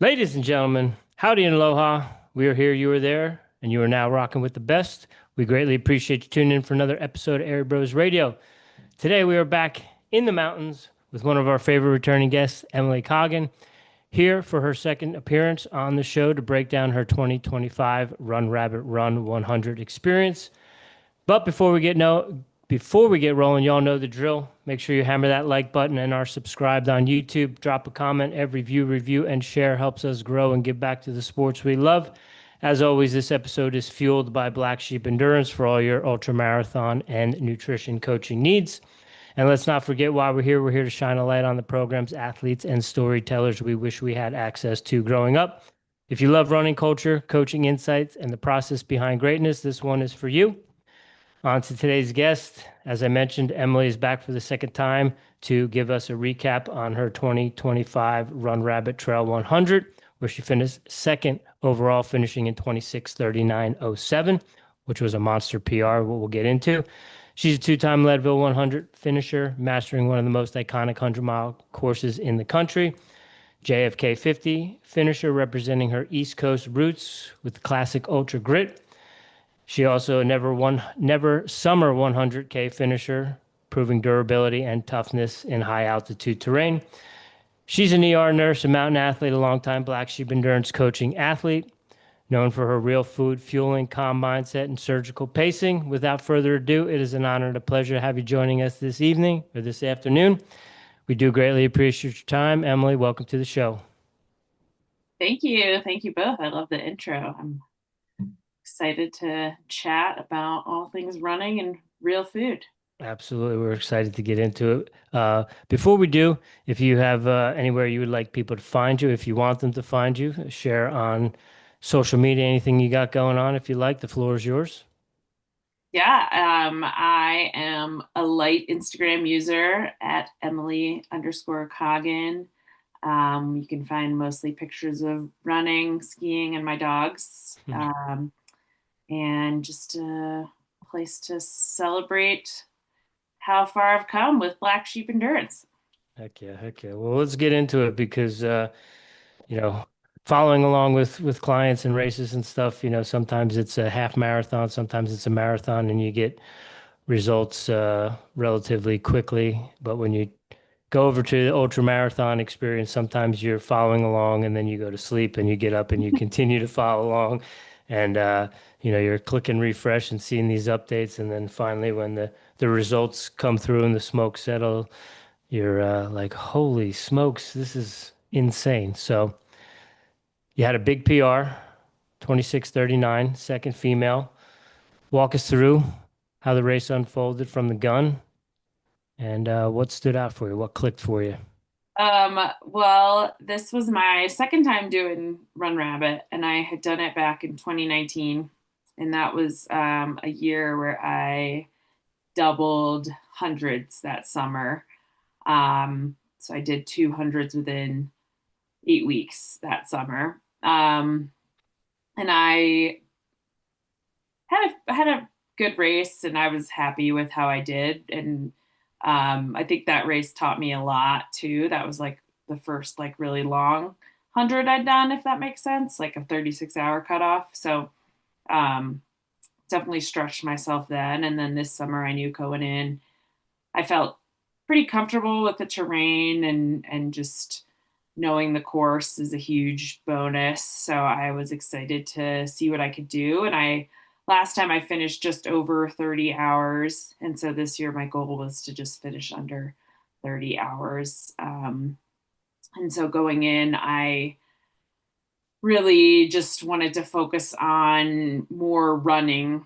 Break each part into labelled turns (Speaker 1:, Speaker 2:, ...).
Speaker 1: Ladies and gentlemen, howdy and aloha. We are here, you are there, and you are now rocking with the best. We greatly appreciate you tuning in for another episode of Airey Bros Radio. Today we are back in the mountains with one of our favorite returning guests, Emily Coggin, here for her second appearance on the show to break down her 2025 Run Rabbit Run 100 experience. But before we get rolling, y'all know the drill. Make sure you hammer that like button and are subscribed on YouTube. Drop a comment. Every view, review, and share helps us grow and give back to the sports we love. As always, this episode is fueled by Black Sheep Endurance for all your ultra marathon and nutrition coaching needs. And let's not forget why we're here. We're here to shine a light on the programs, athletes, and storytellers we wish we had access to growing up. If you love running culture, coaching insights, and the process behind greatness, this one is for you. On to today's guest. As I mentioned, Emily is back for the second time to give us a recap on her 2025 Run Rabbit Trail 100, where she finished second overall, finishing in 26:39:07, which was a monster PR, what we'll get into. She's a two-time Leadville 100 finisher, mastering one of the most iconic 100-mile courses in the country. JFK 50 finisher, representing her East Coast roots with the classic Ultra Grit. She also never summer 100K finisher, proving durability and toughness in high altitude terrain. She's an ER nurse, a mountain athlete, a longtime Black Sheep Endurance coaching athlete, known for her real food, fueling, calm mindset, and surgical pacing. Without further ado, it is an honor and a pleasure to have you joining us this evening or this afternoon. We do greatly appreciate your time. Emily, welcome to the show.
Speaker 2: Thank you. Thank you both. I love the intro. I'm excited to chat about all things running and real food.
Speaker 1: Absolutely. We're excited to get into it. Before we do, if you have anywhere you would like people to find you, if you want them to find you, share on social media, anything you got going on. If you like, the floor is yours.
Speaker 2: I am a light Instagram user at Emily_Coggin. You can find mostly pictures of running, skiing, and my dogs. And just a place to celebrate how far I've come with Black Sheep Endurance.
Speaker 1: Heck yeah, heck yeah. Well, let's get into it because following along with clients and races and stuff, sometimes it's a half marathon, sometimes it's a marathon, and you get results relatively quickly. But when you go over to the ultra marathon experience, sometimes you're following along and then you go to sleep and you get up and you continue to follow along. And you're clicking refresh and seeing these updates. And then finally, when the results come through and the smoke settle, you're like, holy smokes, this is insane. So you had a big PR, 26:39, second female. Walk us through how the race unfolded from the gun and what stood out for you, what clicked for you.
Speaker 2: Well, this was my second time doing Run Rabbit, and I had done it back in 2019. And that was a year where I doubled hundreds that summer. So I did 200s within 8 weeks that summer. And I had a good race, and I was happy with how I did. And I think that race taught me a lot too. That was like the first like really long 100 I'd done, if that makes sense, like a 36-hour cutoff. So definitely stretched myself then. And then this summer I knew going in, I felt pretty comfortable with the terrain and just knowing the course is a huge bonus. So I was excited to see what I could do. And last time I finished just over 30 hours. And so this year my goal was to just finish under 30 hours. And so going in, I really just wanted to focus on more running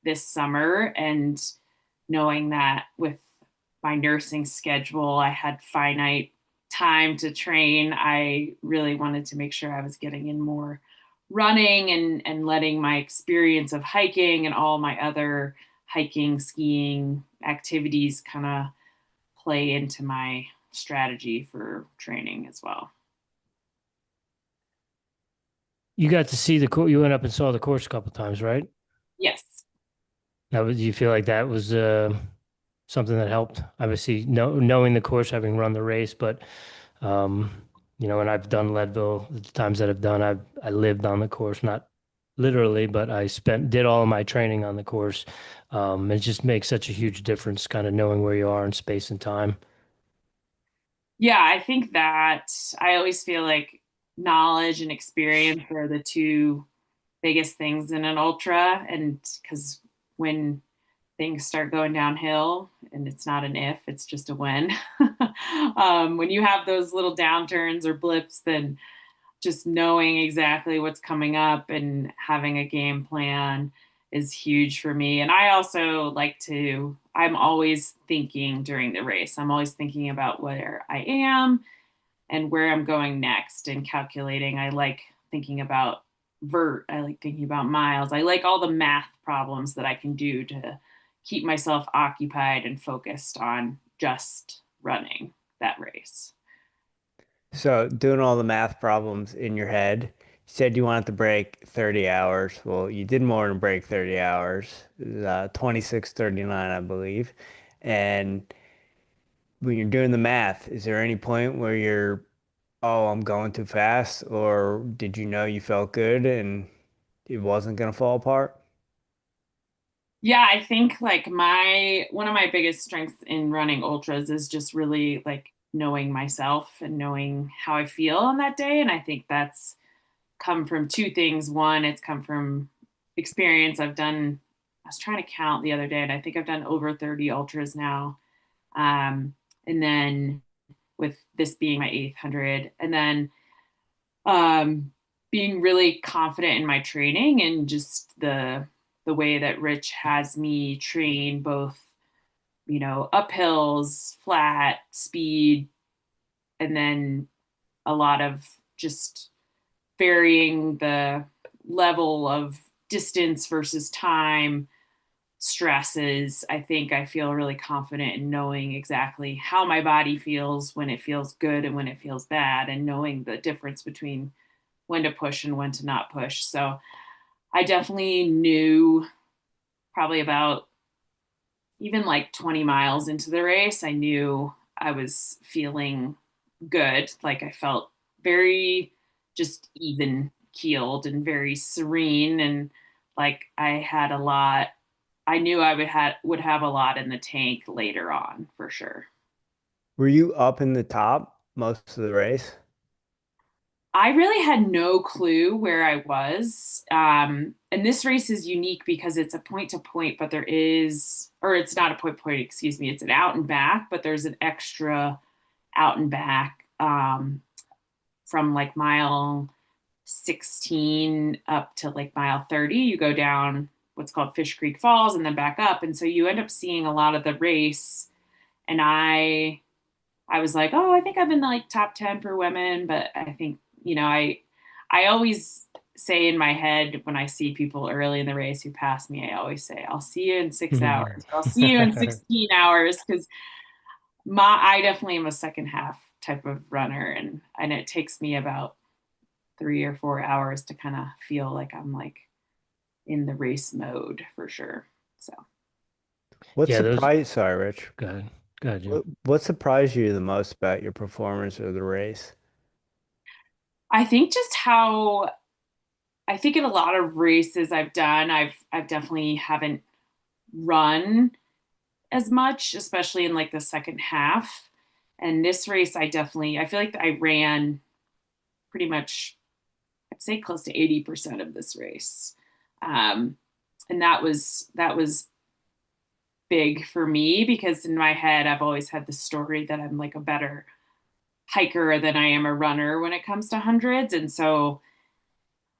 Speaker 2: this summer, and knowing that with my nursing schedule, I had finite time to train. I really wanted to make sure I was getting in more running and letting my experience of hiking and all my other hiking, skiing activities kind of play into my strategy for training as well.
Speaker 1: You got to see the course. You went up and saw the course a couple times, right?
Speaker 2: Yes.
Speaker 1: You feel like that was something that helped? Obviously, knowing the course, having run the race, but And I've done Leadville. The times that I've done, I lived on the course, not literally, but I did all of my training on the course. It just makes such a huge difference, kind of knowing where you are in space and time.
Speaker 2: Yeah, I think that I always feel like knowledge and experience are the two biggest things in an ultra. And because when things start going downhill, and it's not an if, it's just a when, when you have those little downturns or blips, then just knowing exactly what's coming up and having a game plan is huge for me. And I also like to, I'm always thinking during the race, I'm always thinking about where I am and where I'm going next and calculating. I like thinking about vert, I like thinking about miles. I like all the math problems that I can do to keep myself occupied and focused on just running that race.
Speaker 3: So doing all the math problems in your head, you said you wanted to break 30 hours. Well, you did more than break 30 hours. It was, 26:39, I believe. And when you're doing the math, is there any point where you're, oh, I'm going too fast? Or did you know you felt good and it wasn't going to fall apart?
Speaker 2: Yeah, I think like my one of my biggest strengths in running ultras is just really like knowing myself and knowing how I feel on that day. And I think that's come from two things. One, it's come from experience. I was trying to count the other day, and I think I've done over 30 ultras now. And then with this being my 800, and then um, being really confident in my training and just the way that Rich has me train both, uphills, flat, speed, and then a lot of just varying the level of distance versus time stresses. I think I feel really confident in knowing exactly how my body feels when it feels good and when it feels bad, and knowing the difference between when to push and when to not push. So I definitely knew probably about even like 20 miles into the race, I knew I was feeling good. Like I felt very just even keeled and very serene. And like I had a lot, I knew I would have a lot in the tank later on for sure.
Speaker 3: Were you up in the top most of the race?
Speaker 2: I really had no clue where I was. And this race is unique because it's a point to point, but there is, or it's not a point to point, excuse me, it's an out and back, but there's an extra out and back from like mile 16 up to like mile 30. You go down what's called Fish Creek Falls and then back up. And so you end up seeing a lot of the race. And I was like, oh, I think I'm in like top 10 for women, but I think, I always say in my head when I see people early in the race who pass me, I always say, I'll see you in 6 hours. I'll see you in 16 hours because I definitely am a second half type of runner, and it takes me about 3 or 4 hours to kind of feel like I'm like in the race mode for sure. So
Speaker 3: What
Speaker 1: Yeah, those.
Speaker 3: surprised, sorry, Rich.
Speaker 1: Go ahead. Go ahead, Jim.
Speaker 3: What surprised you the most about your performance of the race?
Speaker 2: I think just how I think in a lot of races I've done, I've definitely haven't run as much, especially in like the second half. And this race, I feel like I ran pretty much, I'd say close to 80% of this race. Um, and that was big for me because in my head, I've always had the story that I'm like a better hiker than I am a runner when it comes to hundreds. And so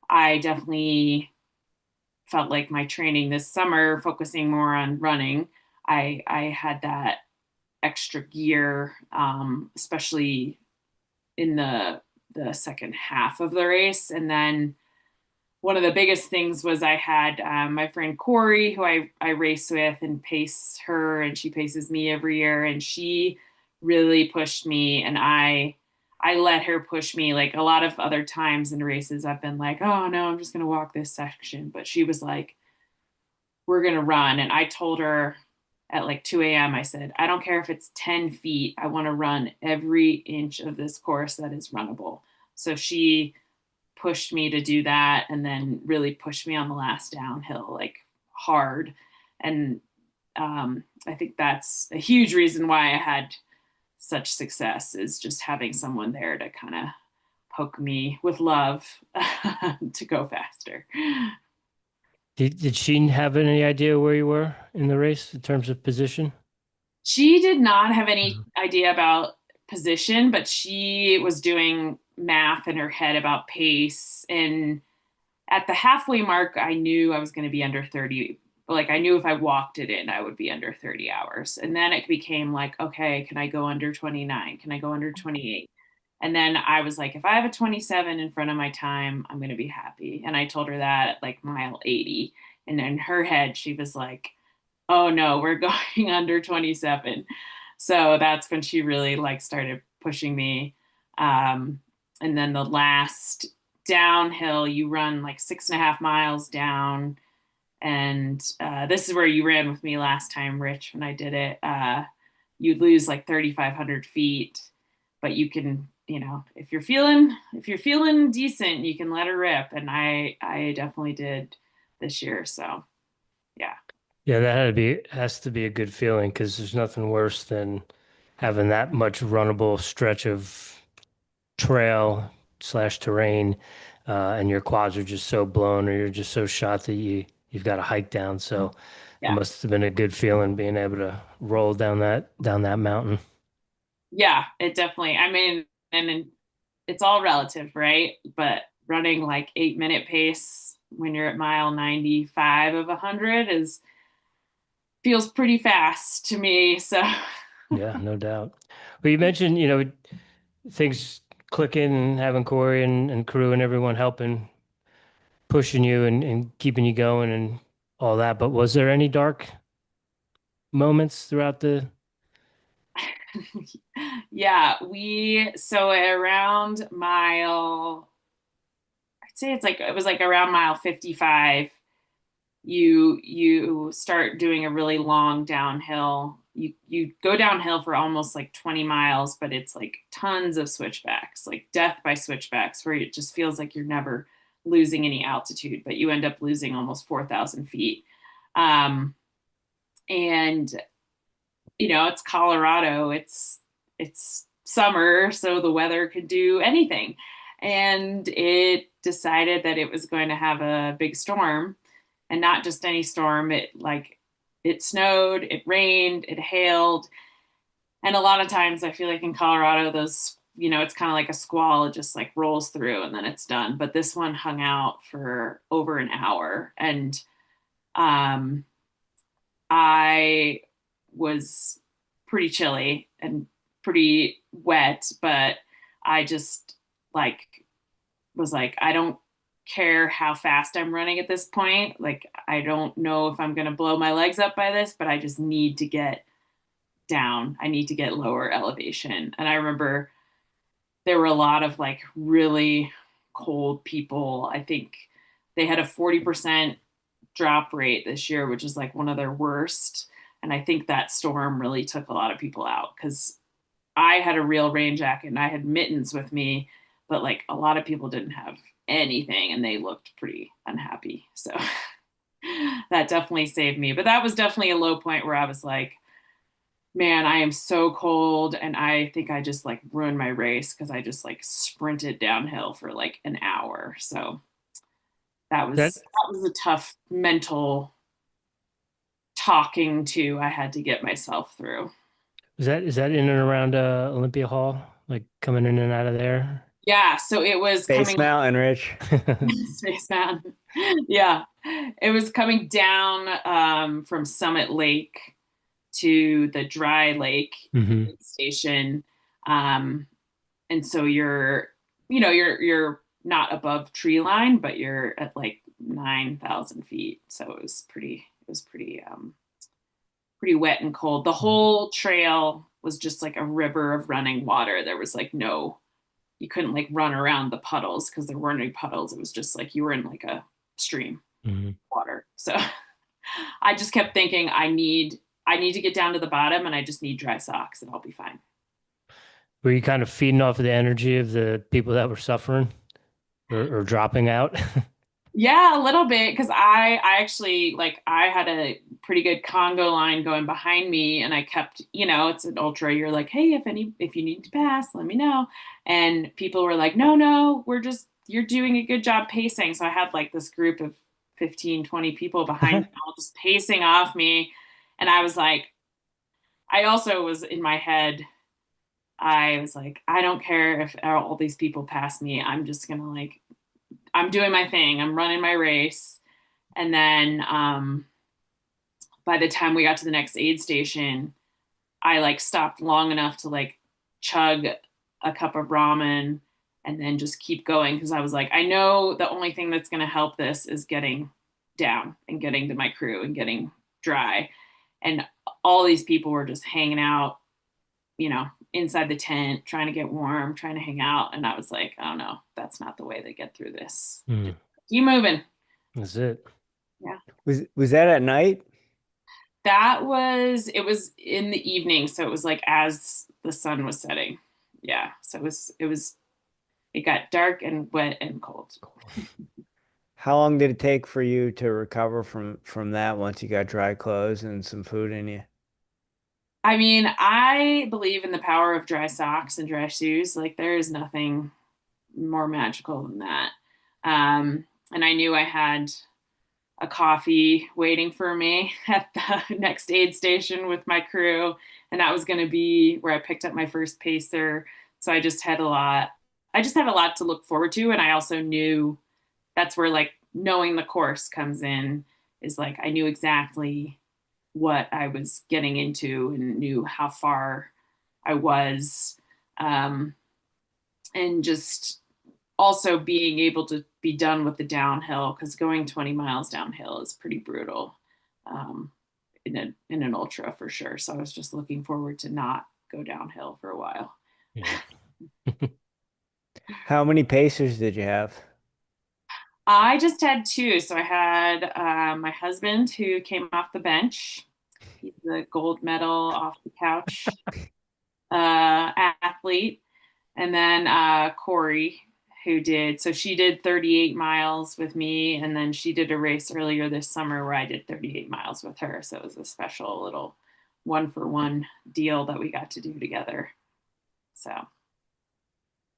Speaker 2: I definitely felt like my training this summer, focusing more on running, I had that extra gear, especially in the second half of the race. And then one of the biggest things was I had my friend Corey, who I race with and pace her, and she paces me every year, and she really pushed me, and I let her push me. Like a lot of other times in races, I've been like, oh no, I'm just gonna walk this section, but she was like, we're gonna run, and I told her at like 2 a.m. I said, I don't care if it's 10 feet. I want to run every inch of this course that is runnable. So she pushed me to do that, and then really pushed me on the last downhill, like hard. And I think that's a huge reason why I had such success, is just having someone there to kind of poke me with love to go faster.
Speaker 1: Did she have any idea where you were in the race in terms of position?
Speaker 2: She did not have any
Speaker 1: Mhm.
Speaker 2: idea about position, but she was doing math in her head about pace. And at the halfway mark, I knew I was going to be under 30. Like I knew if I walked it in, I would be under 30 hours. And then it became like, okay, can I go under 29? Can I go under 28? And then I was like, if I have a 27 in front of my time, I'm going to be happy. And I told her that at like mile 80. And in her head, she was like, oh no, we're going under 27. So that's when she really like started pushing me. And then the last downhill, you run like 6.5 miles down. And this is where you ran with me last time, Rich, when I did it. You'd lose like 3,500 feet, but you can, if you're feeling decent, you can let her rip. And I definitely did this year. So yeah.
Speaker 1: Yeah, that has to be a good feeling because there's nothing worse than having that much runnable stretch of trail slash terrain, and your quads are just so blown or you're just so shot that you've got to hike down. So it
Speaker 2: Yeah.
Speaker 1: must have been a good feeling being able to roll down that mountain.
Speaker 2: Yeah, it definitely, I mean, and it's all relative, right? But running like 8-minute pace when you're at mile 95 of 100 is feels pretty fast to me. So
Speaker 1: Yeah, no doubt. Well, you mentioned, things clicking and having Corey and crew and everyone helping, pushing you and keeping you going and all that. But was there any dark moments throughout the?
Speaker 2: yeah, so around I'd say it was like around mile 55, you start doing a really long downhill. You go downhill for almost like 20 miles, but it's like tons of switchbacks, like death by switchbacks, where it just feels like you're never losing any altitude, but you end up losing almost 4,000 feet. And it's Colorado. It's summer, so the weather could do anything. And it decided that it was going to have a big storm, and not just any storm. It snowed, it rained, it hailed. And a lot of times I feel like in Colorado, those, it's kind of like a squall, it just like rolls through and then it's done. But this one hung out for over an hour. And um, I was pretty chilly and pretty wet, but I just like was like, I don't care how fast I'm running at this point. Like, I don't know if I'm going to blow my legs up by this, but I just need to get down. I need to get lower elevation. And I remember there were a lot of like really cold people. I think they had a 40% drop rate this year, which is like one of their worst. And I think that storm really took a lot of people out, because I had a real rain jacket and I had mittens with me, but like a lot of people didn't have anything and they looked pretty unhappy. So that definitely saved me. But that was definitely a low point where I was like, man, I am so cold. And I think I just like ruined my race because I just like sprinted downhill for like an hour. So
Speaker 1: That
Speaker 2: that was a tough mental talking to I had to get myself through.
Speaker 1: is that in and around Olympia Hall, like coming in and out of there?
Speaker 2: Yeah, so it was
Speaker 3: Space
Speaker 2: coming
Speaker 3: Mountain, Rich.
Speaker 2: Space Mountain. Yeah, it was coming down from Summit Lake to the dry lake
Speaker 1: Hmm.
Speaker 2: station, and so you're not above tree line, but you're at like 9,000 feet. So it was pretty wet and cold. The whole trail was just like a river of running water. There was like you couldn't like run around the puddles because there weren't any puddles. It was just like you were in like a stream
Speaker 1: Hmm.
Speaker 2: water. So I just kept thinking, I need I need to get down to the bottom and I just need dry socks and I'll be fine.
Speaker 1: Were you kind of feeding off of the energy of the people that were suffering or dropping out?
Speaker 2: Yeah, a little bit because I actually like I had a pretty good Congo line going behind me and I kept, it's an ultra. You're like, hey, if you need to pass, let me know. And people were like, no, no, you're doing a good job pacing. So I had like this group of 15, 20 people behind me all just pacing off me. And I was like, I also was in my head, I was like, I don't care if all these people pass me. I'm just gonna like I'm doing my thing. I'm running my race. And then by the time we got to the next aid station, I like stopped long enough to like chug a cup of ramen and then just keep going because I was like, I know the only thing that's going to help this is getting down and getting to my crew and getting dry. And all these people were just hanging out, inside the tent, trying to get warm, trying to hang out. And I was like, oh no, that's not the way they get through this.
Speaker 1: Hmm,
Speaker 2: Keep moving.
Speaker 1: that's it.
Speaker 2: Yeah.
Speaker 3: Was that at night?
Speaker 2: It was in the evening. So it was like as the sun was setting. Yeah. So it got dark and wet and cold.
Speaker 3: How long did it take for you to recover from that once you got dry clothes and some food in you?
Speaker 2: I mean, I believe in the power of dry socks and dry shoes. Like there is nothing more magical than that. And I knew I had a coffee waiting for me at the next aid station with my crew. And that was going to be where I picked up my first pacer. So I just had a lot to look forward to. And I also knew that's where like knowing the course comes in is like, I knew exactly what I was getting into and knew how far I was. Um, and just also being able to be done with the downhill because going 20 miles downhill is pretty brutal in an ultra for sure. So I was just looking forward to not go downhill for a while.
Speaker 1: Yeah.
Speaker 3: How many pacers did you have?
Speaker 2: I just had two. So I had my husband who came off the bench. He's a gold medal off the couch athlete. And then Corey, so she did 38 miles with me. And then she did a race earlier this summer where I did 38 miles with her. So it was a special little 1-for-1 deal that we got to do together. So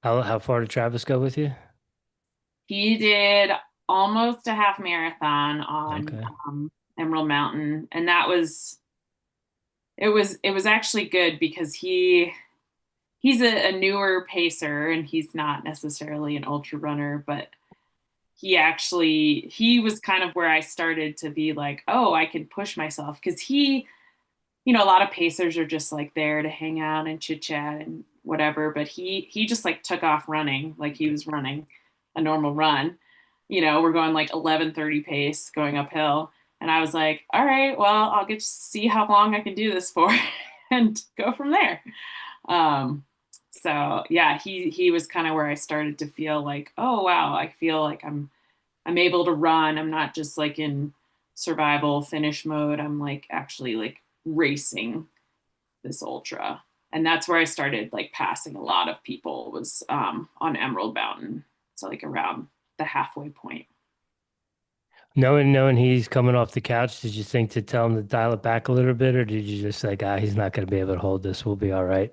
Speaker 1: How far did Travis go with you?
Speaker 2: he did almost a half marathon on
Speaker 1: Okay.
Speaker 2: Emerald Mountain. And it was actually good because he's a newer pacer and he's not necessarily an ultra runner, but he was kind of where I started to be like, oh, I can push myself because a lot of pacers are just like there to hang out and chit chat and whatever, but he just like took off running like he was running a normal run. We're going like 11:30 pace going uphill. And I was like, all right, well, I'll get to see how long I can do this for and go from there. Um, so yeah, he was kind of where I started to feel like, oh wow, I feel like I'm able to run. I'm not just like in survival finish mode. I'm like actually like racing this ultra. And that's where I started like passing a lot of people was on Emerald Mountain. So like around the halfway point.
Speaker 1: Knowing he's coming off the couch, did you think to tell him to dial it back a little bit, or did you just like, he's not going to be able to hold this. We'll be all right.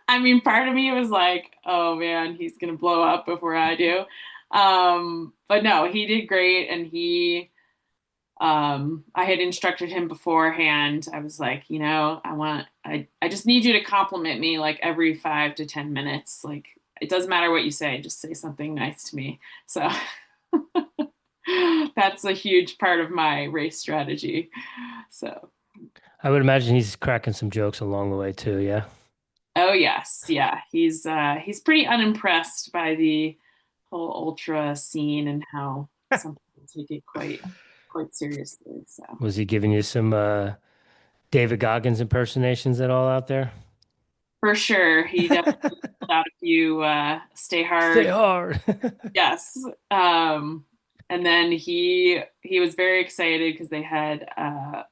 Speaker 2: I mean, part of me was like, oh man, he's gonna blow up before I do. But no, he did great, and I had instructed him beforehand. I was like, I just need you to compliment me like every 5 to 10 minutes. Like, it doesn't matter what you say, just say something nice to me. So that's a huge part of my race strategy. So.
Speaker 1: I would imagine he's cracking some jokes along the way too. Yeah.
Speaker 2: Oh yes, yeah. He's pretty unimpressed by the whole ultra scene and how some people take it quite seriously. So
Speaker 1: Was he giving you some David Goggins impersonations at all out there?
Speaker 2: for sure, he definitely pulled out a few stay
Speaker 1: Stay
Speaker 2: hard.
Speaker 1: hard.
Speaker 2: Yes. Um And then he was very excited because they had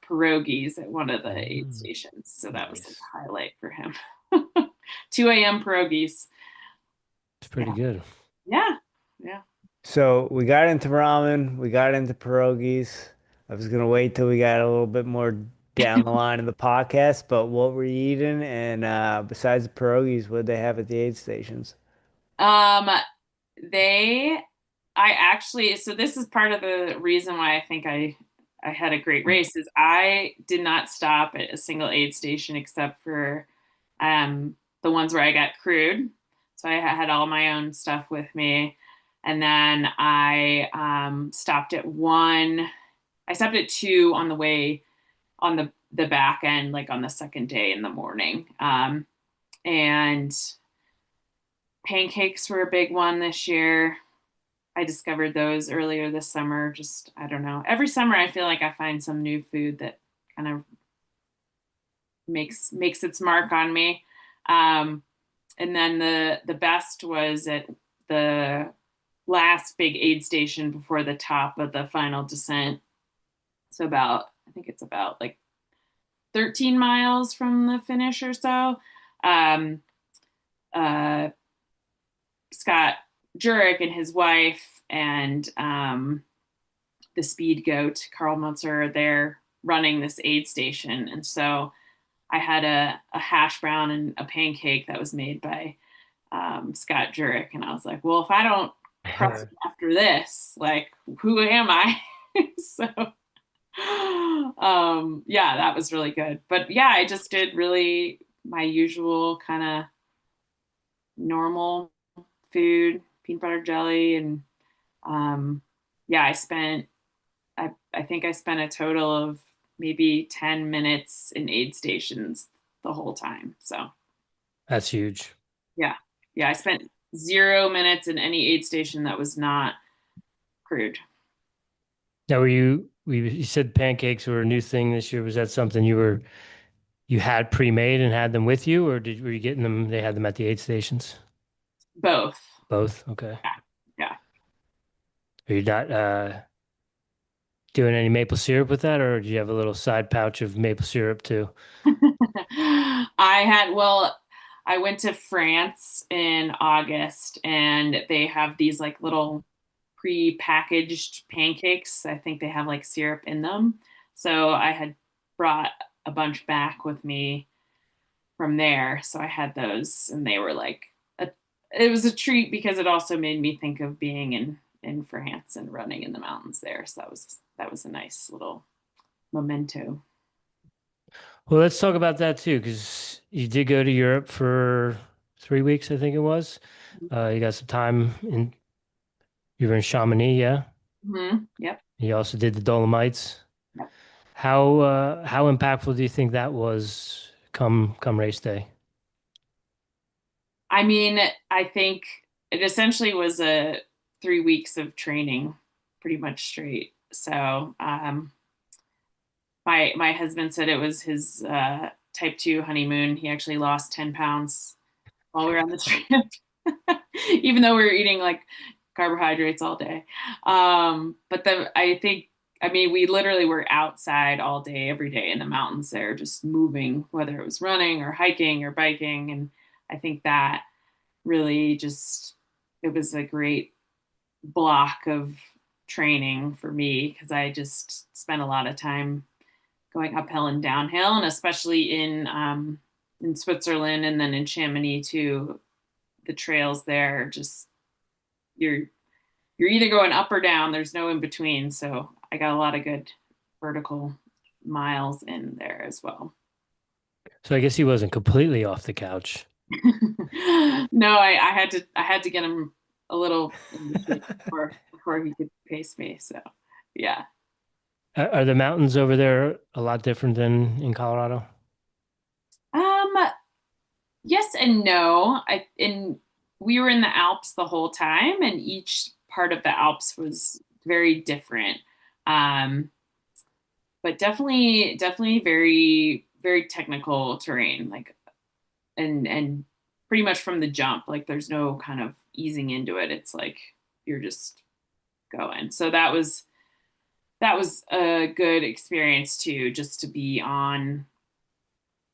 Speaker 2: pierogies at one of the aid
Speaker 1: Mm,
Speaker 2: stations. So that was like
Speaker 1: nice.
Speaker 2: a highlight for him. 2 a.m. pierogies.
Speaker 1: It's pretty
Speaker 2: Yeah.
Speaker 1: good.
Speaker 2: Yeah. Yeah.
Speaker 3: So we got into ramen, we got into pierogies. I was gonna wait till we got a little bit more down the line in the podcast, but what were you eating? And besides the pierogies, what did they have at the aid stations?
Speaker 2: Um, they, I actually, so this is part of the reason why I think I had a great race is I did not stop at a single aid station except for the ones where I got crewed. So I had all my own stuff with me. And then I stopped at one, I stopped at two on the way on the back end, like on the second day in the morning. And pancakes were a big one this year. I discovered those earlier this summer. Just, I don't know. Every summer I feel like I find some new food that kind of makes its mark on me. Um, and then the best was at the last big aid station before the top of the final descent. So about, I think it's about like 13 miles from the finish or so. Um, uh, Scott Jurek and his wife and the speed goat Carl Meltzer, they're running this aid station, and so I had a hash brown and a pancake that was made by Scott Jurek, and I was like, well, if I don't crush it after this, like, who am I? So yeah, that was really good. But yeah, I just did really my usual kind of normal food, peanut butter jelly, and yeah, I think I spent a total of maybe 10 minutes in aid stations the whole time. So
Speaker 1: That's huge.
Speaker 2: yeah. Yeah, I spent 0 minutes in any aid station that was not crewed.
Speaker 1: Now, you said pancakes were a new thing this year. Was that something you had pre-made and had them with you, or were you getting them? They had them at the aid stations.
Speaker 2: Both.
Speaker 1: Both. Okay.
Speaker 2: Yeah.
Speaker 1: Are you not doing any maple syrup with that, or do you have a little side pouch of maple syrup too?
Speaker 2: Well, I went to France in August and they have these like little pre-packaged pancakes. I think they have like syrup in them. So I had brought a bunch back with me from there. So I had those and they were like it was a treat because it also made me think of being in France and running in the mountains there. So that was a nice little memento.
Speaker 1: Well, let's talk about that too, because you did go to Europe for 3 weeks, I think it was. You got some time in. You were in Chamonix, yeah.
Speaker 2: Yep.
Speaker 1: You also did the Dolomites.
Speaker 2: Yep.
Speaker 1: How impactful do you think that was come race day?
Speaker 2: I mean, I think it essentially was a 3 weeks of training, pretty much straight. So my husband said it was his type 2 honeymoon. He actually lost 10 pounds while we were on the trip, even though we were eating like carbohydrates all day. But I think, I mean, we literally were outside all day, every day in the mountains there, just moving, whether it was running or hiking or biking. And I think that really just, it was a great block of training for me because I just spent a lot of time going uphill and downhill, and especially in Switzerland and then in Chamonix too. The trails there, just you're you're either going up or down. There's no in between. So I got a lot of good vertical miles in there as well.
Speaker 1: So I guess he wasn't completely off the couch.
Speaker 2: No, I had to get him a little in the shape before he could pace me. So yeah.
Speaker 1: Are the mountains over there a lot different than in Colorado?
Speaker 2: Um, yes and no. We were in the Alps the whole time, and each part of the Alps was very different. Um, but definitely very, very technical terrain, like and pretty much from the jump, like there's no kind of easing into it. It's like you're just going. So that was a good experience too, just to be on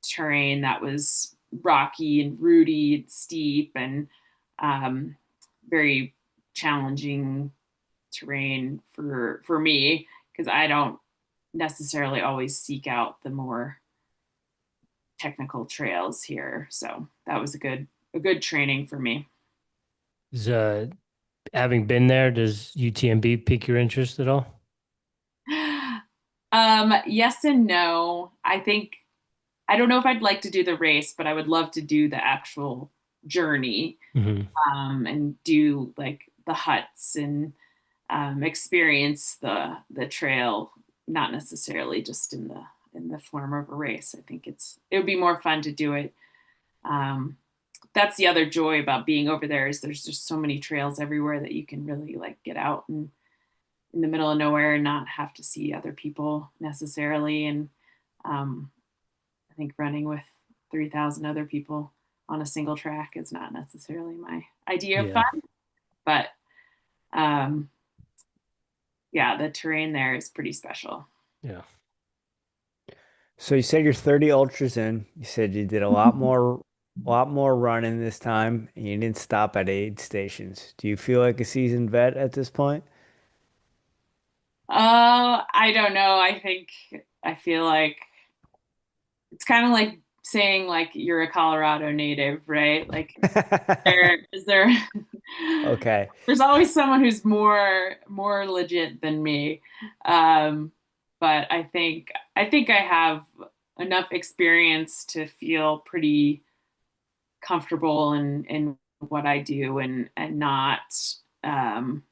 Speaker 2: terrain that was rocky and rooty and steep and um, very challenging terrain for me because I don't necessarily always seek out the more technical trails here. So that was a good training for me.
Speaker 1: Is, having been there, does UTMB pique your interest at all?
Speaker 2: Yes and no. I don't know if I'd like to do the race, but I would love to do the actual journey,
Speaker 1: Hmm.
Speaker 2: and do like the huts and experience the trail, not necessarily just in the form of a race. I think it would be more fun to do it. Um, that's the other joy about being over there is there's just so many trails everywhere that you can really like get out and in the middle of nowhere and not have to see other people necessarily. And um, I think running with 3,000 other people on a single track is not necessarily my idea of
Speaker 1: Yeah.
Speaker 2: fun, but um, yeah, the terrain there is pretty special.
Speaker 1: Yeah.
Speaker 3: So you said you're 30 ultras in. You said you did a lot more running this time, and you didn't stop at aid stations. Do you feel like a seasoned vet at this point?
Speaker 2: I don't know. I feel like it's kind of like saying like you're a Colorado native, right? Like there is there
Speaker 3: Okay.
Speaker 2: there's always someone who's more legit than me. Um, but I think I have enough experience to feel pretty comfortable in what I do and not um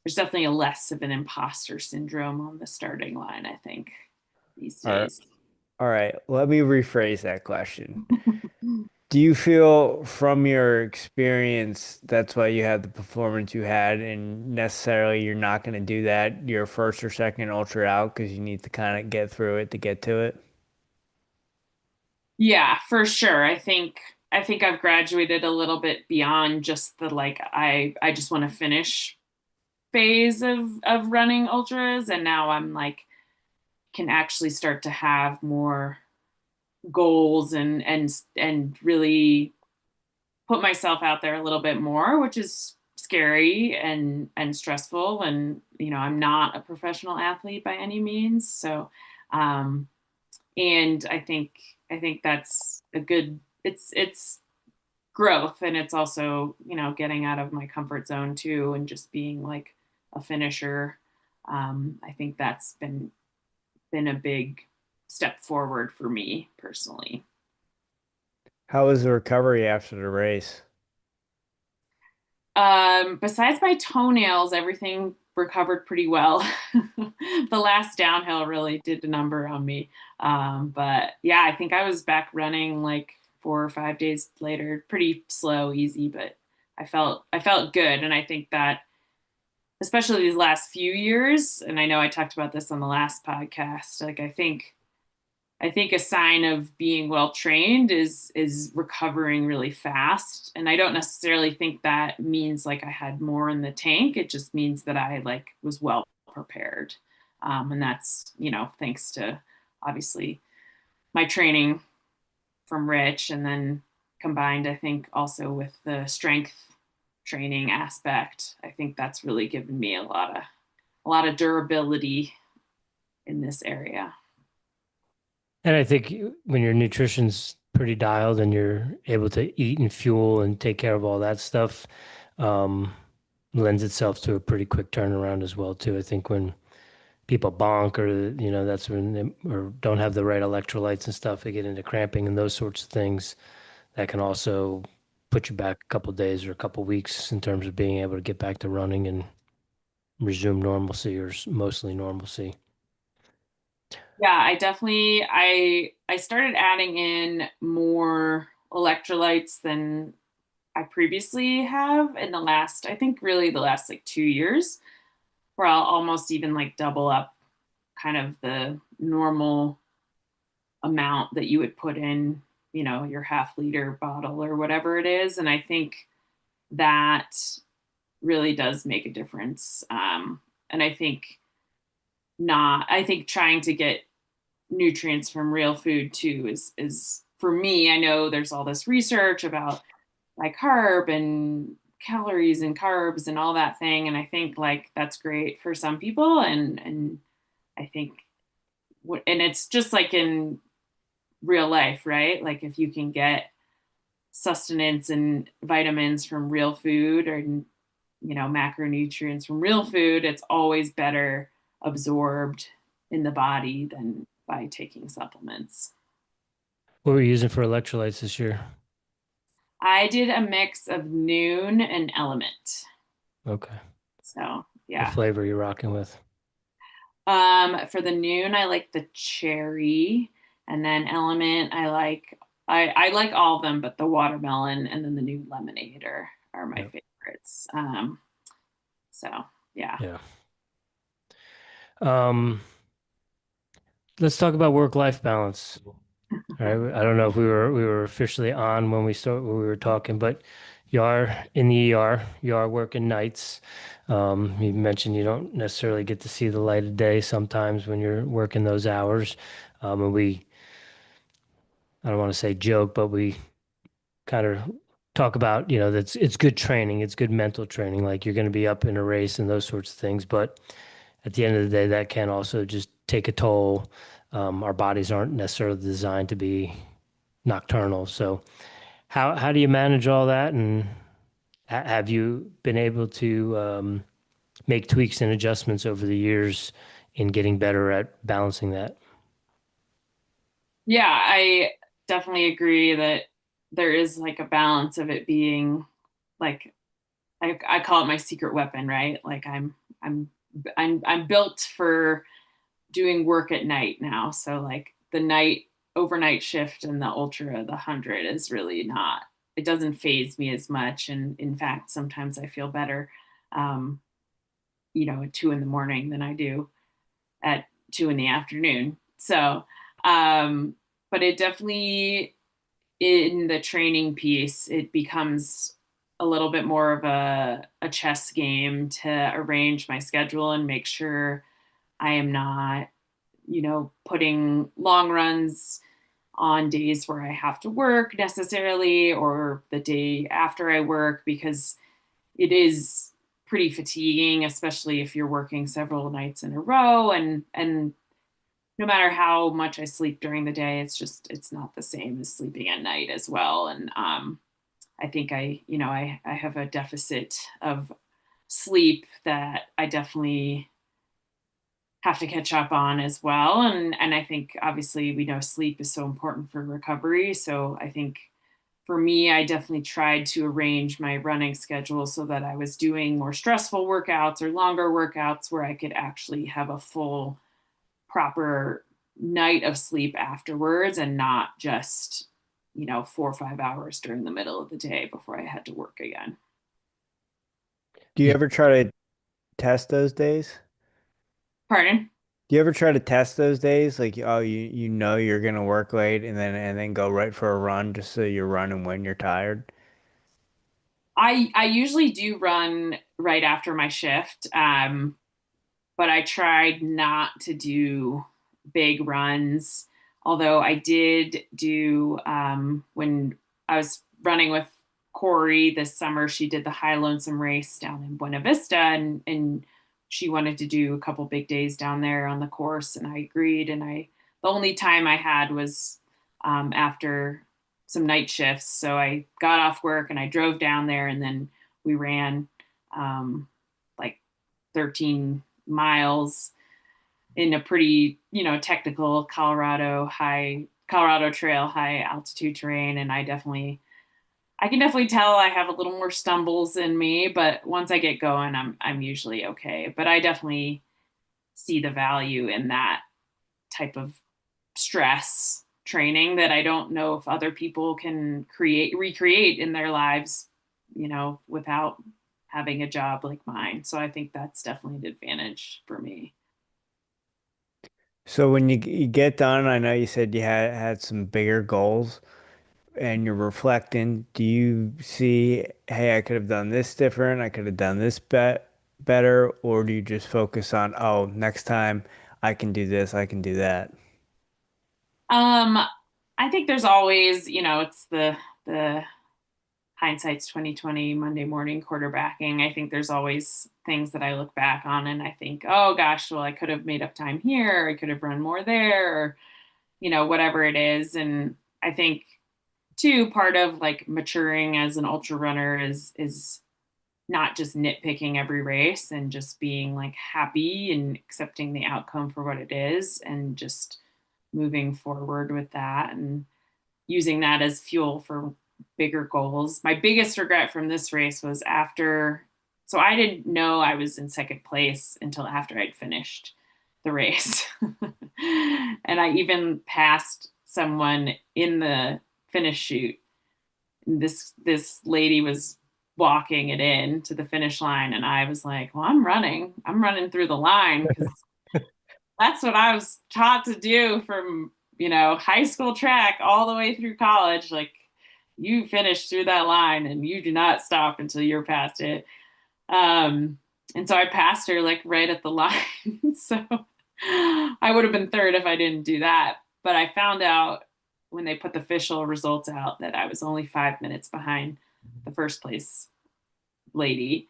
Speaker 2: there's definitely a less of an imposter syndrome on the starting line, I think, these
Speaker 3: All right.
Speaker 2: days.
Speaker 3: All right. Let me rephrase that question. Do you feel from your experience that's why you had the performance you had, and necessarily you're not going to do that your first or second ultra out because you need to kind of get through it to get to it?
Speaker 2: Yeah, for sure. I think I've graduated a little bit beyond just the like I just want to finish phase of running ultras, and now I'm like can actually start to have more goals and really put myself out there a little bit more, which is scary and stressful. And you know, I'm not a professional athlete by any means, so um, and I think that's a good. It's growth, and it's also you know getting out of my comfort zone too, and just being like a finisher. I think that's been a big step forward for me personally.
Speaker 3: How was the recovery after the race?
Speaker 2: Besides my toenails, everything recovered pretty well. The last downhill really did a number on me. But yeah, I think I was back running like 4 or 5 days later, pretty slow, easy, but I felt good. And I think that especially these last few years, and I know I talked about this on the last podcast, like I think a sign of being well trained is recovering really fast. And I don't necessarily think that means like I had more in the tank. It just means that I like was well prepared. And that's, you know, thanks to obviously my training from Rich and then combined, I think also with the strength training aspect, I think that's really given me a lot of durability in this area.
Speaker 1: And I think when your nutrition's pretty dialed and you're able to eat and fuel and take care of all that stuff, um, lends itself to a pretty quick turnaround as well too. I think when people bonk or that's when they or don't have the right electrolytes and stuff, they get into cramping and those sorts of things that can also put you back a couple days or a couple weeks in terms of being able to get back to running and resume normalcy or mostly normalcy.
Speaker 2: Yeah, I started adding in more electrolytes than I previously have in the last, I think really the last like 2 years, where I'll almost even like double up kind of the normal amount that you would put in, you know, your half liter bottle or whatever it is. And I think that really does make a difference. And I think trying to get nutrients from real food too is for me. I know there's all this research about like carb and calories and carbs and all that thing, and I think like that's great for some people, and I think and it's just like in real life, right? Like if you can get sustenance and vitamins from real food, or macronutrients from real food, it's always better absorbed in the body than by taking supplements.
Speaker 1: What were you using for electrolytes this year?
Speaker 2: I did a mix of Noon and Element.
Speaker 1: Okay.
Speaker 2: So
Speaker 1: What
Speaker 2: yeah.
Speaker 1: flavor are you rocking with?
Speaker 2: For the Noon, I like the cherry, and then Element, I like all of them, but the watermelon and then the new lemonade are my
Speaker 1: Yeah.
Speaker 2: favorites. So yeah.
Speaker 1: Yeah. Um, let's talk about work-life balance. All right. I don't know if we were officially on when we were talking, but you are in the ER. You are working nights. You mentioned you don't necessarily get to see the light of day sometimes when you're working those hours. And I don't want to say joke, but we kind of talk about, that's it's good training, it's good mental training. Like you're going to be up in a race and those sorts of things, but at the end of the day, that can also just take a toll. Our bodies aren't necessarily designed to be nocturnal. So how do you manage all that? And have you been able to make tweaks and adjustments over the years in getting better at balancing that?
Speaker 2: Yeah, I definitely agree that there is like a balance of it being like I call it my secret weapon, right? Like I'm I'm built for doing work at night now. So like the night overnight shift and the ultra, the 100 is really not, it doesn't phase me as much. And in fact, sometimes I feel better, um, at 2 in the morning than I do at 2 in the afternoon. So, um, but it definitely, in the training piece, it becomes a little bit more of a chess game to arrange my schedule and make sure I am not, putting long runs on days where I have to work necessarily, or the day after I work, because it is pretty fatiguing, especially if you're working several nights in a row. And no matter how much I sleep during the day, it's not the same as sleeping at night as well. And I think I have a deficit of sleep that I definitely have to catch up on as well. And I think obviously we know sleep is so important for recovery. So I think for me, I definitely tried to arrange my running schedule so that I was doing more stressful workouts or longer workouts where I could actually have a full, proper night of sleep afterwards, and not just, 4 or 5 hours during the middle of the day before I had to work again.
Speaker 3: Do you
Speaker 1: Yeah.
Speaker 3: ever try to test those days?
Speaker 2: Pardon?
Speaker 3: Do you ever try to test those days? Like, oh, you know you're gonna work late and then go right for a run just so you're running when you're tired.
Speaker 2: I usually do run right after my shift. But I tried not to do big runs. Although I did do, when I was running with Corey this summer, she did the High Lonesome race down in Buena Vista, and she wanted to do a couple big days down there on the course, and I agreed. And the only time I had was after some night shifts, so I got off work and I drove down there, and then we ran like 13 miles in a pretty, technical Colorado trail, high altitude terrain. And I can definitely tell I have a little more stumbles in me, but once I get going, I'm usually okay. But I definitely see the value in that type of stress training that I don't know if other people can recreate in their lives, without having a job like mine. So I think that's definitely an advantage for me.
Speaker 3: So when you get done, I know you said you had some bigger goals. and you're reflecting, do you see, hey, I could have done this different, I could have done this better, or do you just focus on, oh, next time I can do this, I can do that?
Speaker 2: Um, I think there's always, it's the hindsight's 2020 Monday morning quarterbacking. I think there's always things that I look back on and I think, oh gosh, well, I could have made up time here, or I could have run more there, or whatever it is. And I think too, part of like maturing as an ultra runner is not just nitpicking every race and just being like happy and accepting the outcome for what it is and just moving forward with that and using that as fuel for bigger goals. My biggest regret from this race was so I didn't know I was in second place until after I'd finished the race. And I even passed someone in the finish chute. This lady was walking it in to the finish line and I was like, well, I'm running through the line because that's what I was taught to do from, high school track all the way through college. Like you finish through that line and you do not stop until you're past it. And so I passed her like right at the line. So I would have been third if I didn't do that. But I found out when they put the official results out that I was only 5 minutes behind the first place lady.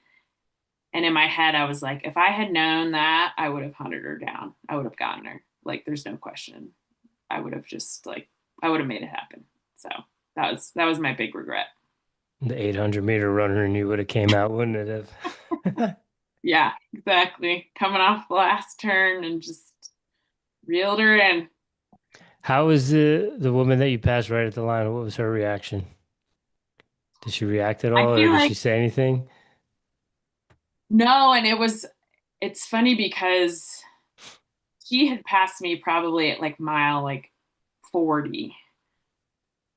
Speaker 2: And in my head, I was like, if I had known that, I would have hunted her down. I would have gotten her. Like, there's no question. I would have just like, I would have made it happen. So that was my big regret.
Speaker 1: The 800-meter runner and you would have came out, wouldn't it have?
Speaker 2: Yeah, exactly. Coming off the last turn and just reeled her in.
Speaker 1: How was the woman that you passed right at the line? What was her reaction? Did she react at
Speaker 2: I
Speaker 1: all, or
Speaker 2: feel
Speaker 1: did
Speaker 2: like
Speaker 1: she say anything?
Speaker 2: no, and it's funny because he had passed me probably at like mile like 40.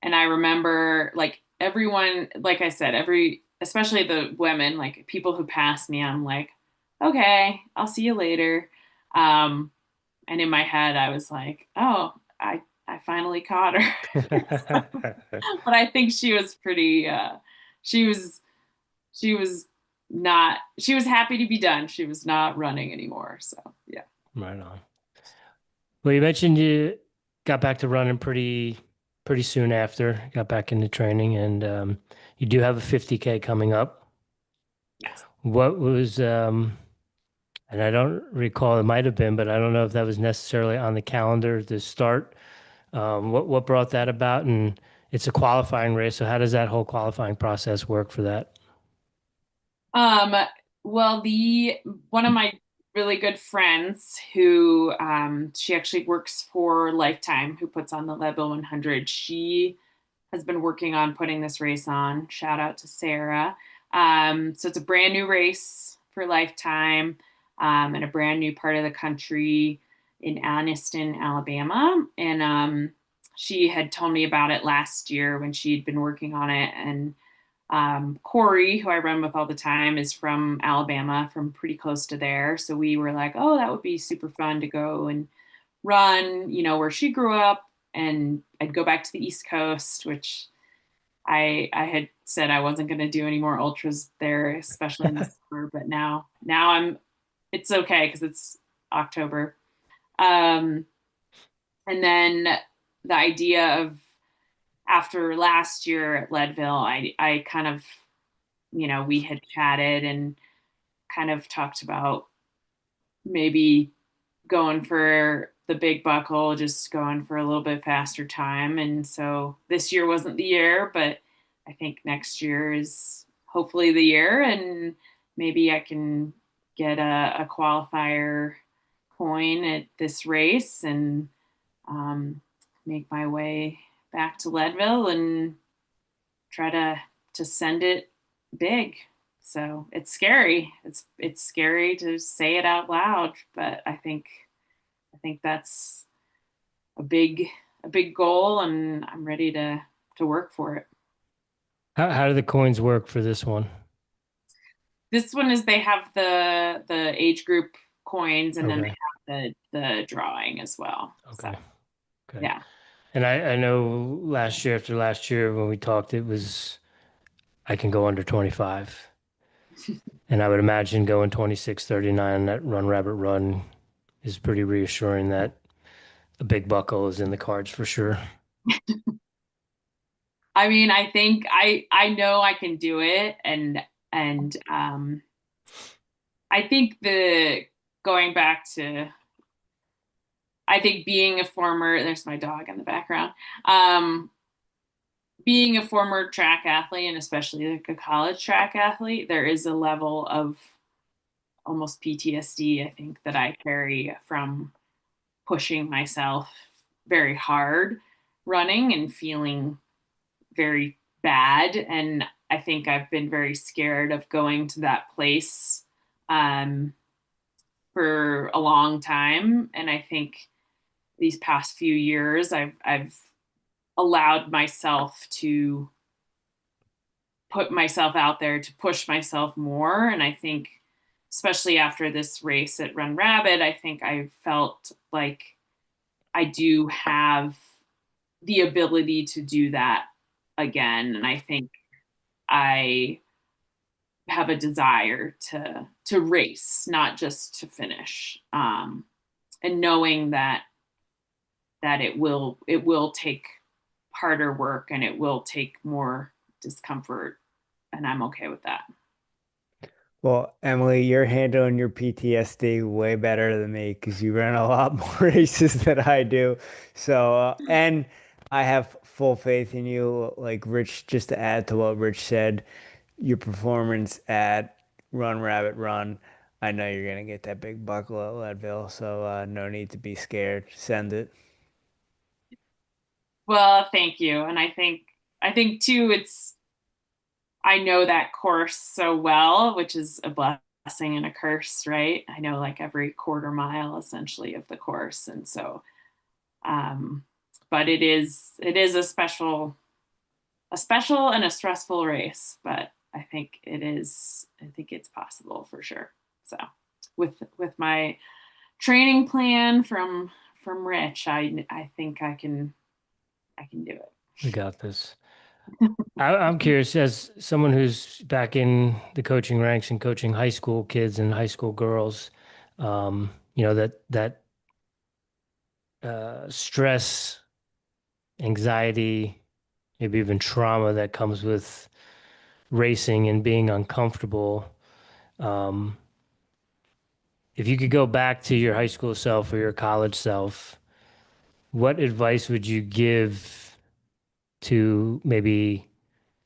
Speaker 2: And I remember like everyone, like I said, especially the women, like people who passed me, I'm like, okay, I'll see you later. Um, and in my head, I was like, oh, I finally caught her. But I think she was pretty, she was, she was she was happy to be done. She was not running anymore. So yeah.
Speaker 1: Right on. Well, you mentioned you got back to running pretty soon after, got back into training, and you do have a 50K coming up.
Speaker 2: Yes.
Speaker 1: What was and I don't recall, it might have been, but I don't know if that was necessarily on the calendar to start. What brought that about? And it's a qualifying race, so how does that whole qualifying process work for that?
Speaker 2: Um, well, the one of my really good friends who she actually works for Lifetime, who puts on the Leadville 100. She has been working on putting this race on. Shout out to Sarah. So it's a brand new race for Lifetime, in a brand new part of the country in Anniston, Alabama. And she had told me about it last year when she'd been working on it. And Corey, who I run with all the time, is from Alabama, from pretty close to there. So we were like, oh, that would be super fun to go and run, where she grew up. And I'd go back to the East Coast, which I had said I wasn't going to do any more ultras there, especially in the summer. But now it's okay because it's October. Um, and then the idea of after last year at Leadville, I kind of, we had chatted and kind of talked about maybe going for the big buckle, just going for a little bit faster time. And so this year wasn't the year, but I think next year is hopefully the year. And maybe I can get a qualifier coin at this race and make my way back to Leadville and try to send it big. So it's scary. It's scary to say it out loud, but I think that's a big goal and I'm ready to work for it.
Speaker 1: How do the coins work for this one?
Speaker 2: This one is they have the age group coins and then
Speaker 1: Okay.
Speaker 2: they have the drawing as well. So
Speaker 1: Okay. Okay.
Speaker 2: yeah.
Speaker 1: And I know last year after last year when we talked, it was I can go under 25. And I would imagine going 26:39 that Run Rabbit Run is pretty reassuring that a big buckle is in the cards for sure.
Speaker 2: I mean, I think I know I can do it, and I think the going back to I think being a former there's my dog in the background. Being a former track athlete and especially like a college track athlete, there is a level of almost PTSD I think that I carry from pushing myself very hard running and feeling very bad. And I think I've been very scared of going to that place um, for a long time. And I think these past few years, I've allowed myself to put myself out there to push myself more. And I think, especially after this race at Run Rabbit, I think I felt like I do have the ability to do that again. And I think I have a desire to race, not just to finish. And knowing that it will take harder work and it will take more discomfort, and I'm okay with that.
Speaker 3: Well, Emily, you're handling your PTSD way better than me because you run a lot more races than I do. So, and I have full faith in you. Like Rich, just to add to what Rich said, your performance at Run Rabbit Run, I know you're gonna get that big buckle at Leadville, so no need to be scared. Send it.
Speaker 2: Well, thank you. And I think too it's I know that course so well, which is a blessing and a curse, right? I know like every quarter mile essentially of the course. And so um but it is a special and a stressful race, but I think it's possible for sure. So with my training plan from Rich, I think I can do it.
Speaker 1: We got this. I'm curious, as someone who's back in the coaching ranks and coaching high school kids and high school girls, that stress, anxiety, maybe even trauma that comes with racing and being uncomfortable. Um, if you could go back to your high school self or your college self, what advice would you give to maybe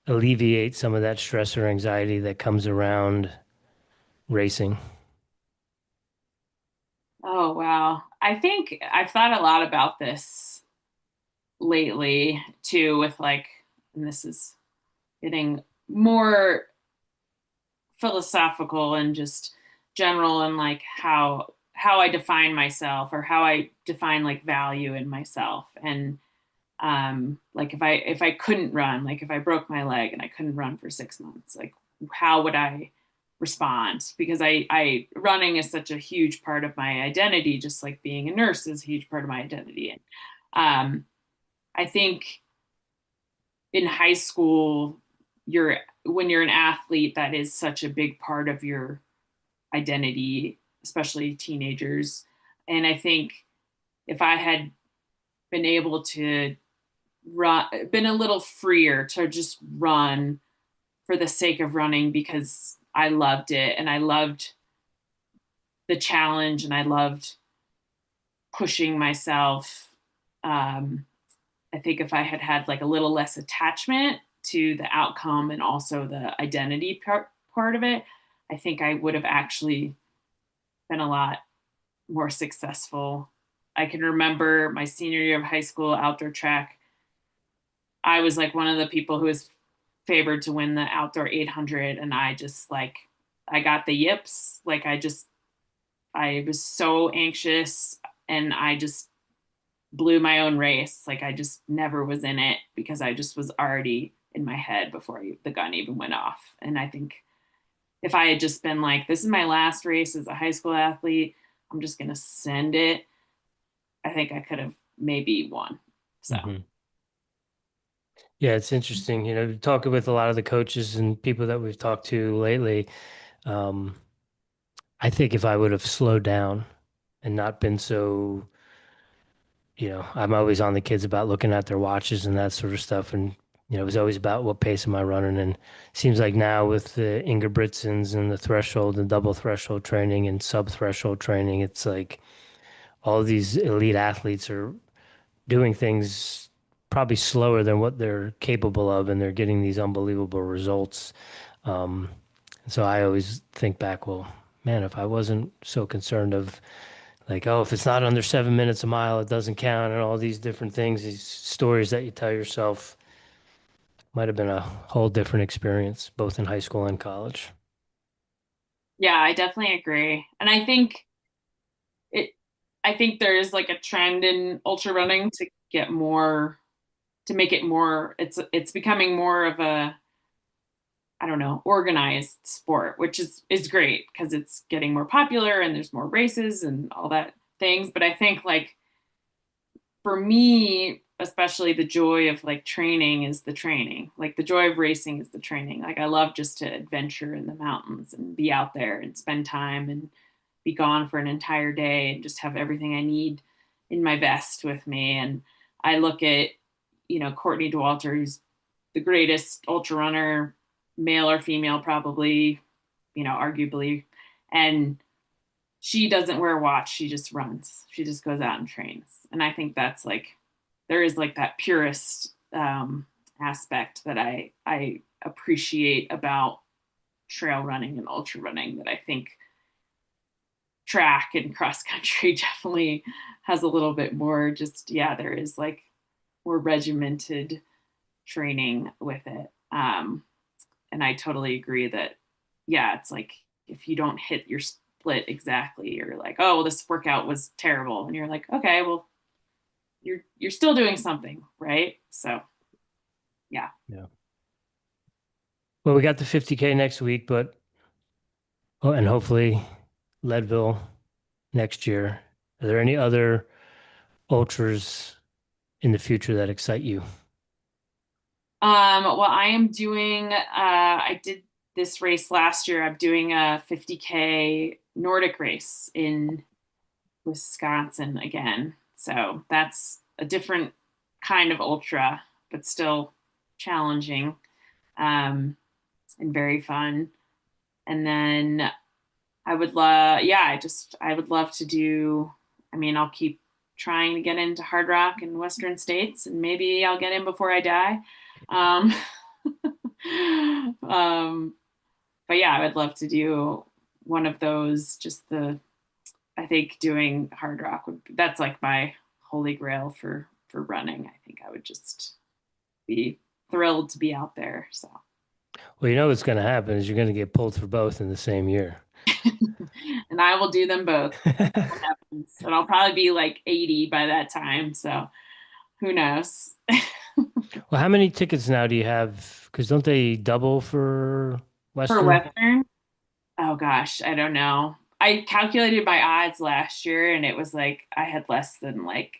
Speaker 1: alleviate some of that stress or anxiety that comes around racing?
Speaker 2: Oh, wow. I think I've thought a lot about this lately too, with like, and this is getting more philosophical and just general and like how I define myself or how I define like value in myself. And like if I couldn't run, like if I broke my leg and I couldn't run for 6 months, like how would I respond? Because I running is such a huge part of my identity, just like being a nurse is a huge part of my identity. And I think in high school, when you're an athlete, that is such a big part of your identity, especially teenagers. And I think if I had been able to been a little freer to just run for the sake of running because I loved it and I loved the challenge and I loved pushing myself. I think if I had had like a little less attachment to the outcome and also the identity part of it, I think I would have actually been a lot more successful. I can remember my senior year of high school outdoor track. I was like one of the people who was favored to win the outdoor 800, and I just like I got the yips. Like I was so anxious, and I just blew my own race. Like I just never was in it because I just was already in my head before the gun even went off. And I think if I had just been like, this is my last race as a high school athlete, I'm just gonna send it, I think I could have maybe won. So
Speaker 1: Yeah, it's interesting. Talking with a lot of the coaches and people that we've talked to lately, um, I think if I would have slowed down and not been so, I'm always on the kids about looking at their watches and that sort of stuff. And, it was always about what pace am I running. And it seems like now with the Ingebrigtsens and the threshold and double threshold training and sub threshold training, it's like all these elite athletes are doing things probably slower than what they're capable of, and they're getting these unbelievable results. Um, so I always think back, well, man, if I wasn't so concerned of like, oh, if it's not under 7 minutes a mile, it doesn't count, and all these different things, these stories that you tell yourself, might have been a whole different experience, both in high school and college.
Speaker 2: yeah, I definitely agree. And it, I think there's like a trend in ultra running to get more, to make it more, it's becoming more of a, I don't know, organized sport, which is great because it's getting more popular and there's more races and all that things. But I think like for me, especially the joy of like training is the training. Like the joy of racing is the training. Like I love just to adventure in the mountains and be out there and spend time and be gone for an entire day and just have everything I need in my vest with me. And I look at, Courtney Dauwalter, who's the greatest ultra runner, male or female, probably, arguably. And she doesn't wear a watch. She just runs. She just goes out and trains. And I think that's like, there is like that purest aspect that I appreciate about trail running and ultra running that I think track and cross country definitely has a little bit more just, yeah, there is like more regimented training with it. And I totally agree that, yeah, it's like if you don't hit your split exactly, you're like, oh, well, this workout was terrible. And you're like, okay, well, you're still doing something, right? So yeah.
Speaker 1: Yeah. Well, we got the 50K next week, but and hopefully Leadville next year. Are there any other ultras in the future that excite you?
Speaker 2: Well, I am doing, I did this race last year. I'm doing a 50K Nordic race in Wisconsin again. So that's a different kind of ultra, but still challenging, and very fun. And then I would love, yeah, I would love to do, I mean, I'll keep trying to get into hard rock in Western states and maybe I'll get in before I die. Um, um, but yeah, I would love to do one of those, I think doing hard rock that's like my holy grail for running. I think I would just be thrilled to be out there. So,
Speaker 1: Well, what's going to happen is you're going to get pulled for both in the same year.
Speaker 2: and I will do them both. And I'll probably be like 80 by that time. So who knows?
Speaker 1: Well, how many tickets now do you have? Because don't they double for
Speaker 2: For
Speaker 1: Western?
Speaker 2: Western, oh gosh, I don't know. I calculated my odds last year and it was like I had less than like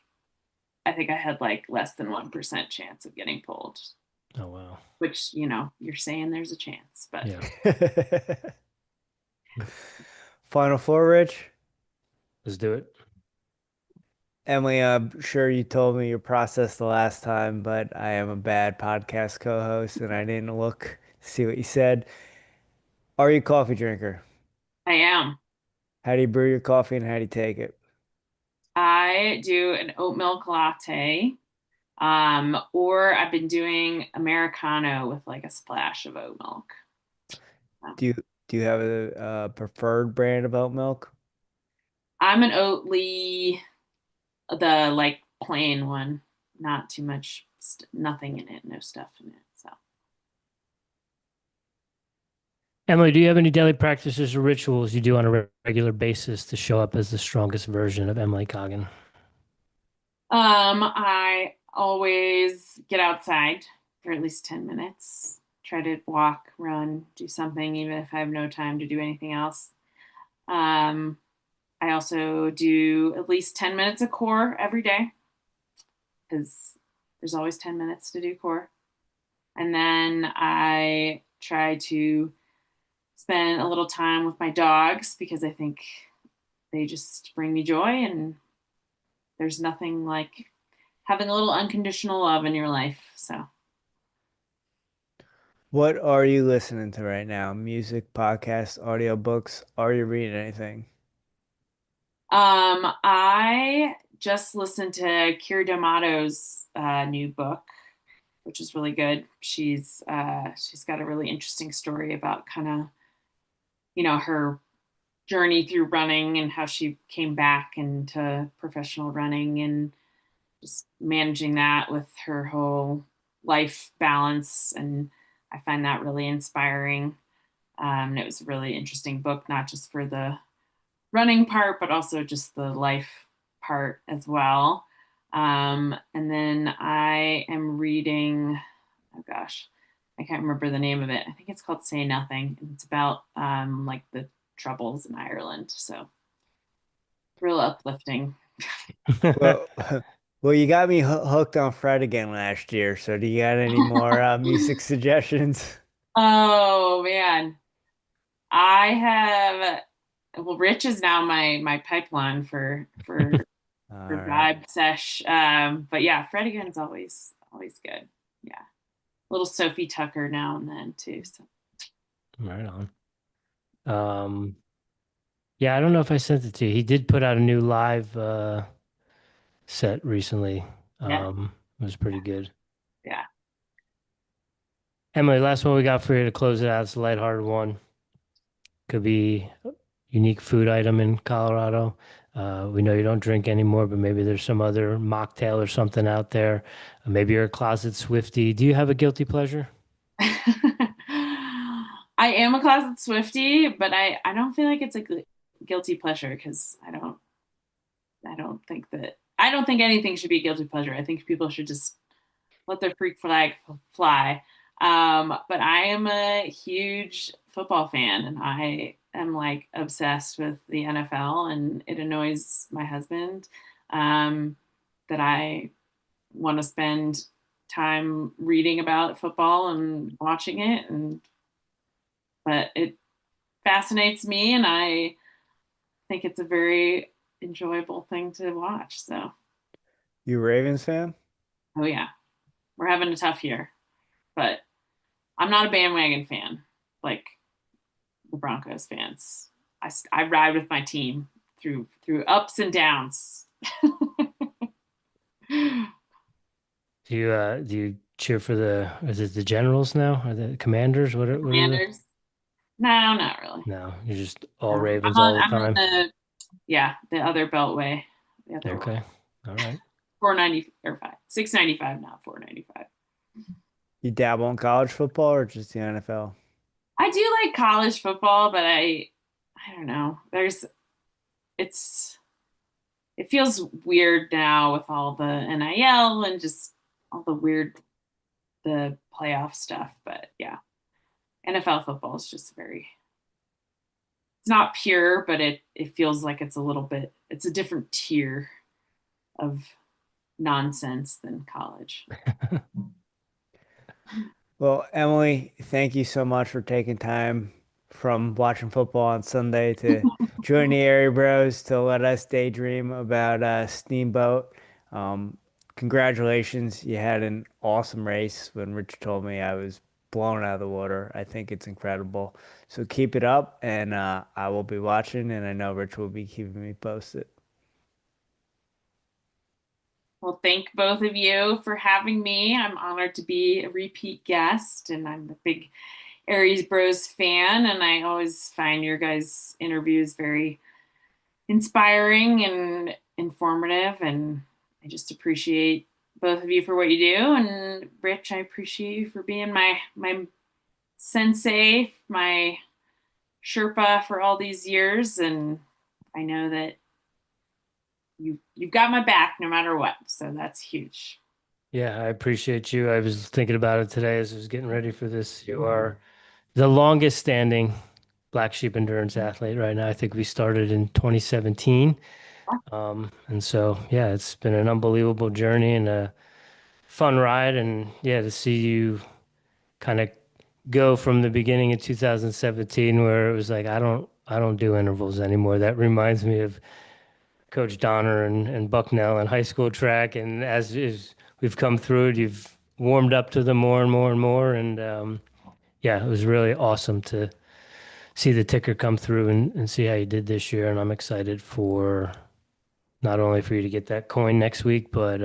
Speaker 2: I think I had like less than 1% chance of getting pulled.
Speaker 1: Oh, wow.
Speaker 2: Which, you're saying there's a chance, but
Speaker 1: Yeah.
Speaker 3: Final four, Rich.
Speaker 1: Let's do it.
Speaker 3: Emily, I'm sure you told me your process the last time, but I am a bad podcast co-host and I didn't look to see what you said. Are you a coffee drinker?
Speaker 2: I am.
Speaker 3: How do you brew your coffee and how do you take it?
Speaker 2: I do an oat milk latte. Or I've been doing Americano with like a splash of oat milk.
Speaker 3: Do you do you have a preferred brand of oat milk?
Speaker 2: I'm an Oatly, the like plain one, not too much, nothing in it, no stuff in it. So,
Speaker 1: Emily, do you have any daily practices or rituals you do on a regular basis to show up as the strongest version of Emily Coggin?
Speaker 2: I always get outside for at least 10 minutes, try to walk, run, do something, even if I have no time to do anything else. Um, I also do at least 10 minutes of core every day because there's always 10 minutes to do core. And then I try to spend a little time with my dogs because I think they just bring me joy, and there's nothing like having a little unconditional love in your life. So,
Speaker 3: What are you listening to right now? Music, podcasts, audiobooks? Are you reading anything?
Speaker 2: I just listened to Kira D'Amato's new book, which is really good. She's got a really interesting story about kind of, her journey through running and how she came back into professional running and just managing that with her whole life balance. And I find that really inspiring. It was a really interesting book, not just for the running part, but also just the life part as well. And then I am reading, oh gosh, I can't remember the name of it. I think it's called Say Nothing. And it's about like the troubles in Ireland. So real uplifting.
Speaker 3: Well, well, you got me hooked on Fred again last year. So do you got any more music suggestions?
Speaker 2: Oh man. I have, well, Rich is now my pipeline for
Speaker 3: All right.
Speaker 2: vibe sesh. But yeah, Fred again's always good. Yeah. Little Sophie Tucker now and then too. So
Speaker 1: Right on. Um, yeah, I don't know if I sent it to you. He did put out a new live set recently.
Speaker 2: yeah,
Speaker 1: It was pretty good.
Speaker 2: yeah.
Speaker 1: Emily, last one we got for you to close it out. It's a lighthearted one. Could be a unique food item in Colorado. We know you don't drink anymore, but maybe there's some other mocktail or something out there. Maybe you're a closet Swiftie. Do you have a guilty pleasure?
Speaker 2: I am a closet Swiftie, but I don't feel like it's a guilty pleasure because I don't think anything should be a guilty pleasure. I think people should just let their freak flag fly. But I am a huge football fan, and I am like obsessed with the NFL, and it annoys my husband that I want to spend time reading about football and watching it, and but it fascinates me, and I think it's a very enjoyable thing to watch. So,
Speaker 3: You a Ravens fan?
Speaker 2: oh yeah, we're having a tough year, but I'm not a bandwagon fan like the Broncos fans. I ride with my team through ups and downs.
Speaker 1: Do you cheer for is it the Generals now? Or the Commanders? What are the?
Speaker 2: Commanders? No, not really.
Speaker 1: No, you're just all
Speaker 2: No.
Speaker 1: Ravens all the
Speaker 2: I'm on
Speaker 1: time.
Speaker 2: the other beltway. The other
Speaker 1: Okay. All right.
Speaker 2: 490 or 695 now, 495.
Speaker 3: You dabble in college football or just the NFL?
Speaker 2: I do like college football, but I don't know. It's it feels weird now with all the NIL and just all the playoff stuff. But yeah, NFL football is just it's not pure, but it feels like it's a different tier of nonsense than college.
Speaker 3: Well, Emily, thank you so much for taking time from watching football on Sunday to join the Airey Bros to let us daydream about Steamboat. Um, Congratulations. You had an awesome race. When Rich told me, I was blown out of the water. I think it's incredible. So keep it up, and I will be watching, and I know Rich will be keeping me posted.
Speaker 2: Well, thank both of you for having me. I'm honored to be a repeat guest, and I'm a big Aries Bros fan, and I always find your guys' interviews very inspiring and informative, and I just appreciate both of you for what you do. And Rich, I appreciate you for being my sensei, my Sherpa for all these years, and I know that you've got my back no matter what. So that's huge.
Speaker 1: Yeah, I appreciate you. I was thinking about it today as I was getting ready for this. You are the longest standing Black Sheep endurance athlete right now. I think we started in 2017. And so, yeah, it's been an unbelievable journey and a fun ride, and yeah, to see you kind of go from the beginning of 2017 where it was like I don't do intervals anymore. That reminds me of Coach Donner and Bucknell in high school track, and as we've come through it, you've warmed up to them more and more and more, and yeah, it was really awesome to see the ticker come through and see how you did this year, and I'm excited for not only for you to get that coin next week, but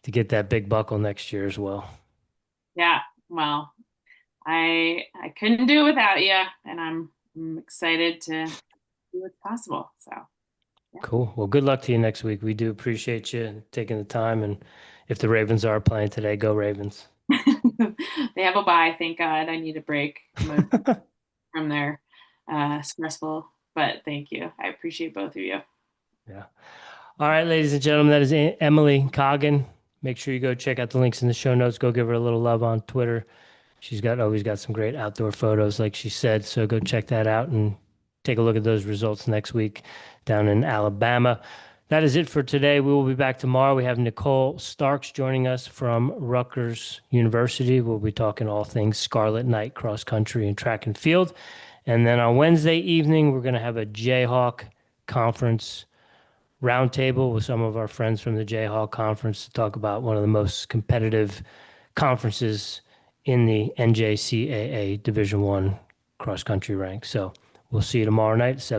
Speaker 1: to get that big buckle next year as well.
Speaker 2: Yeah, well, I couldn't do it without you, and I'm excited to do what's possible. So yeah.
Speaker 1: Cool. Well, good luck to you next week. We do appreciate you taking the time. And if the Ravens are playing today, go Ravens.
Speaker 2: They have a bye, thank God. I need a break from their stressful, but thank you. I appreciate both of you.
Speaker 1: Yeah. All right, ladies and gentlemen, that is Emily Coggin. Make sure you go check out the links in the show notes. Go give her a little love on Twitter. She's always got some great outdoor photos, like she said. So go check that out and take a look at those results next week down in Alabama. That is it for today. We will be back tomorrow. We have Nicole Starks joining us from Rutgers University. We'll be talking all things Scarlet Knight, cross country, and track and field. And then on Wednesday evening, we're going to have a Jayhawk conference roundtable with some of our friends from the Jayhawk conference to talk about one of the most competitive conferences in the NJCAA Division I cross country ranks. So we'll see you tomorrow night at 7.